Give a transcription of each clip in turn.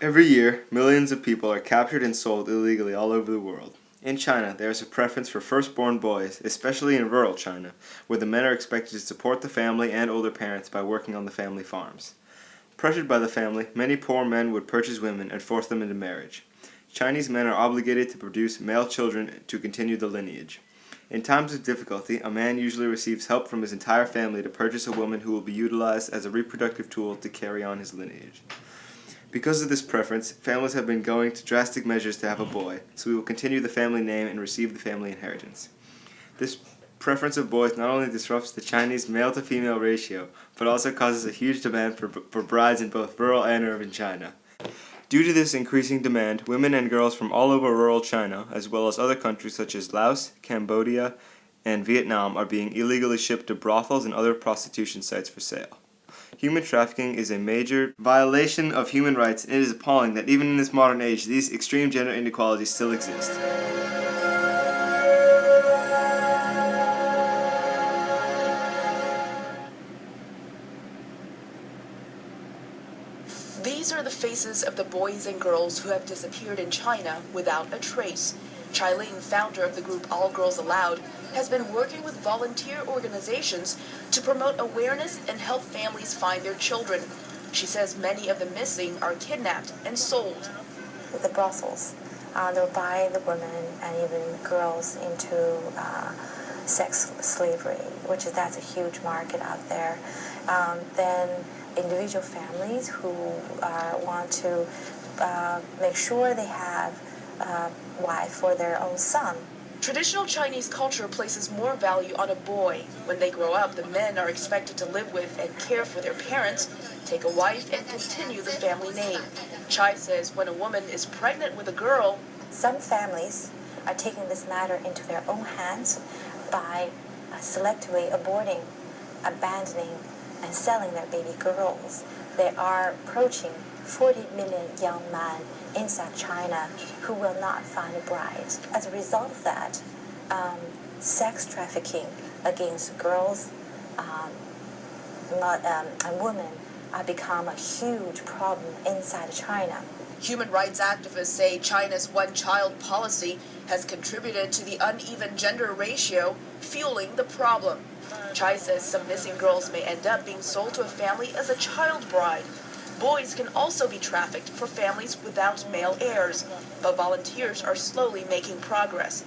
Every year, millions of people are captured and sold illegally all over the world. In China, there is a preference for firstborn boys, especially in rural China, where the men are expected to support the family and older parents by working on the family farms. Pressured by the family, many poor men would purchase women and force them into marriage. Chinese men are obligated to produce male children to continue the lineage. In times of difficulty, a man usually receives help from his entire family to purchase a woman who will be utilized as a reproductive tool to carry on his lineage. Because of this preference, families have been going to drastic measures to have a boy, so we will continue the family name and receive the family inheritance. This preference of boys not only disrupts the Chinese male-to-female ratio, but also causes a huge demand for brides in both rural and urban China. Due to this increasing demand, women and girls from all over rural China, as well as other countries such as Laos, Cambodia, and Vietnam, are being illegally shipped to brothels and other prostitution sites for sale. Human trafficking is a major violation of human rights, and it is appalling that even in this modern age, these extreme gender inequalities still exist. These are the faces of the boys and girls who have disappeared in China without a trace. Chai Ling, founder of the group All Girls Allowed, has been working with volunteer organizations to promote awareness and help families find their children. She says many of the missing are kidnapped and sold. The brothels, they'll buy the women and even girls into sex slavery, that's a huge market out there. Then individual families who want to make sure they have a wife for their own son. Traditional Chinese culture places more value on a boy. When they grow up, the men are expected to live with and care for their parents, take a wife, and continue the family name. Chai says when a woman is pregnant with a girl, some families are taking this matter into their own hands by selectively aborting, abandoning, and selling their baby girls. They are approaching 40 million young men inside China who will not find a bride. As a result of that, sex trafficking against girls and women have become a huge problem inside China. Human rights activists say China's one-child policy has contributed to the uneven gender ratio, fueling the problem. Chai says some missing girls may end up being sold to a family as a child bride. Boys can also be trafficked for families without male heirs, but volunteers are slowly making progress.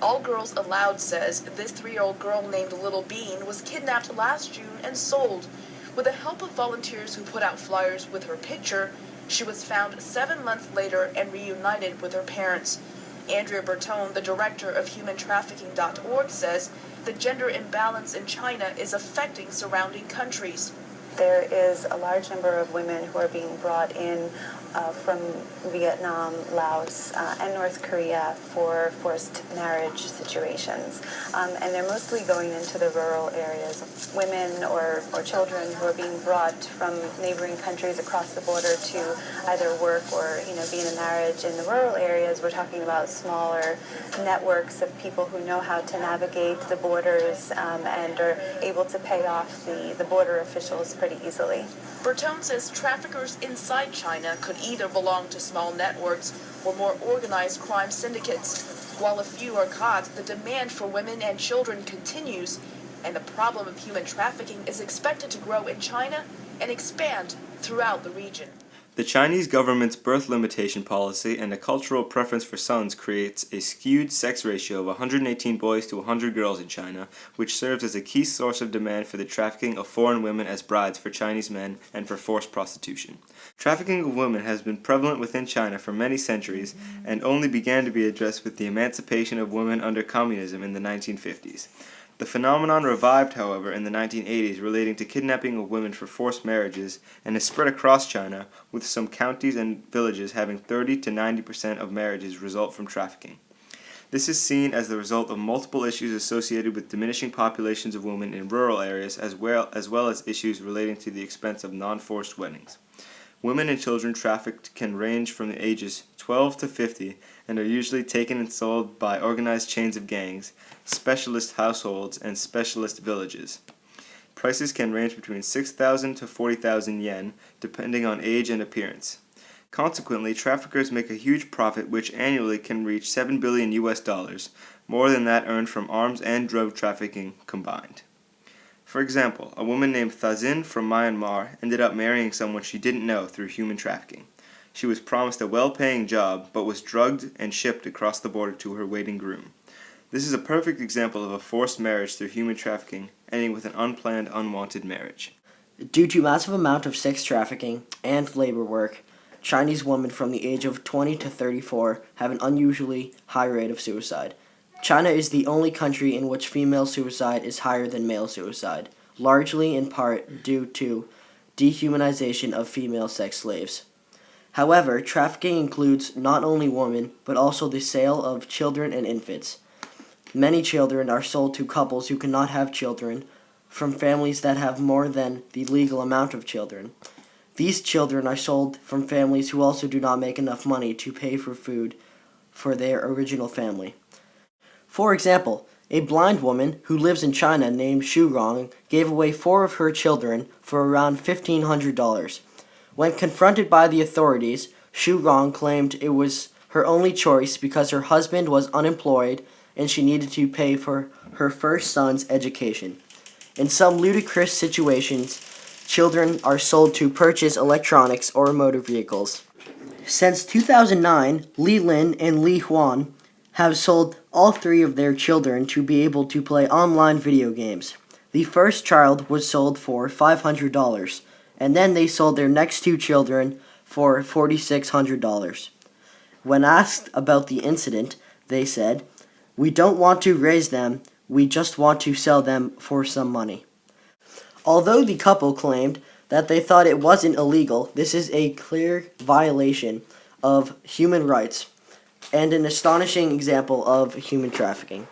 All Girls Allowed says this 3-year-old girl named Little Bean was kidnapped last June and sold. With the help of volunteers who put out flyers with her picture, she was found 7 months later and reunited with her parents. Andrea Bertone, the director of HumanTrafficking.org, says the gender imbalance in China is affecting surrounding countries. There is a large number of women who are being brought in from Vietnam, Laos, and North Korea for forced marriage situations. And they're mostly going into the rural areas. Women or children who are being brought from neighboring countries across the border to either work or be in a marriage in the rural areas. We're talking about smaller networks of people who know how to navigate the borders and are able to pay off the border officials pretty easily. Bertone says traffickers inside China could either belong to small networks or more organized crime syndicates. While a few are caught, the demand for women and children continues, and the problem of human trafficking is expected to grow in China and expand throughout the region. The Chinese government's birth limitation policy and a cultural preference for sons creates a skewed sex ratio of 118 boys to 100 girls in China, which serves as a key source of demand for the trafficking of foreign women as brides for Chinese men and for forced prostitution. Trafficking of women has been prevalent within China for many centuries and only began to be addressed with the emancipation of women under communism in the 1950s. The phenomenon revived, however, in the 1980s relating to kidnapping of women for forced marriages and has spread across China, with some counties and villages having 30 to 90% of marriages result from trafficking. This is seen as the result of multiple issues associated with diminishing populations of women in rural areas as well as issues relating to the expense of non-forced weddings. Women and children trafficked can range from the ages 12 to 50 and are usually taken and sold by organized chains of gangs, specialist households, and specialist villages. Prices can range between 6,000 to 40,000 yen, depending on age and appearance. Consequently, traffickers make a huge profit which annually can reach 7 billion US dollars, more than that earned from arms and drug trafficking combined. For example, a woman named Thazin from Myanmar ended up marrying someone she didn't know through human trafficking. She was promised a well-paying job, but was drugged and shipped across the border to her waiting groom. This is a perfect example of a forced marriage through human trafficking, ending with an unplanned, unwanted marriage. Due to massive amount of sex trafficking and labor work, Chinese women from the age of 20 to 34 have an unusually high rate of suicide. China is the only country in which female suicide is higher than male suicide, largely in part due to dehumanization of female sex slaves. However, trafficking includes not only women, but also the sale of children and infants. Many children are sold to couples who cannot have children from families that have more than the legal amount of children. These children are sold from families who also do not make enough money to pay for food for their original family. For example, a blind woman who lives in China named Xu Rong gave away 4 of her children for around $1,500. When confronted by the authorities, Xu Rong claimed it was her only choice because her husband was unemployed and she needed to pay for her first son's education. In some ludicrous situations, children are sold to purchase electronics or motor vehicles. Since 2009, Li Lin and Li Huan have sold all 3 of their children to be able to play online video games. The first child was sold for $500, and then they sold their next 2 children for $4,600. When asked about the incident, they said, "We don't want to raise them, we just want to sell them for some money." Although the couple claimed that they thought it wasn't illegal, this is a clear violation of human rights and an astonishing example of human trafficking.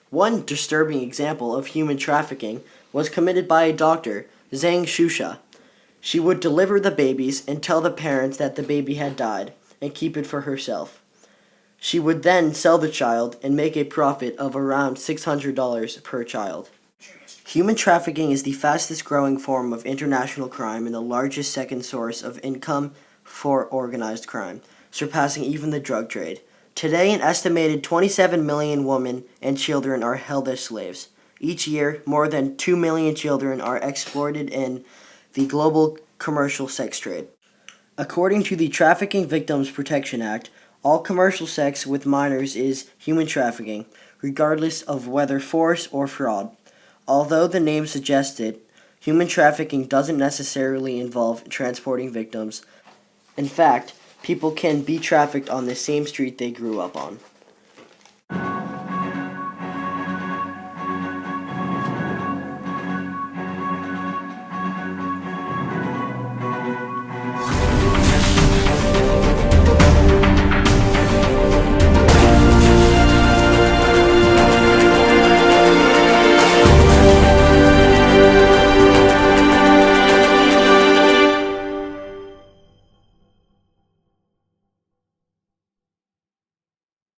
One disturbing example of human trafficking was committed by a doctor, Zhang Shusha. She would deliver the babies and tell the parents that the baby had died and keep it for herself. She would then sell the child and make a profit of around $600 per child. Human trafficking is the fastest growing form of international crime and the largest second source of income for organized crime, surpassing even the drug trade. Today, an estimated 27 million women and children are held as slaves. Each year, more than 2 million children are exploited in the global commercial sex trade. According to the Trafficking Victims Protection Act, all commercial sex with minors is human trafficking, regardless of whether force or fraud. Although the name suggests it, human trafficking doesn't necessarily involve transporting victims. In fact, people can be trafficked on the same street they grew up on.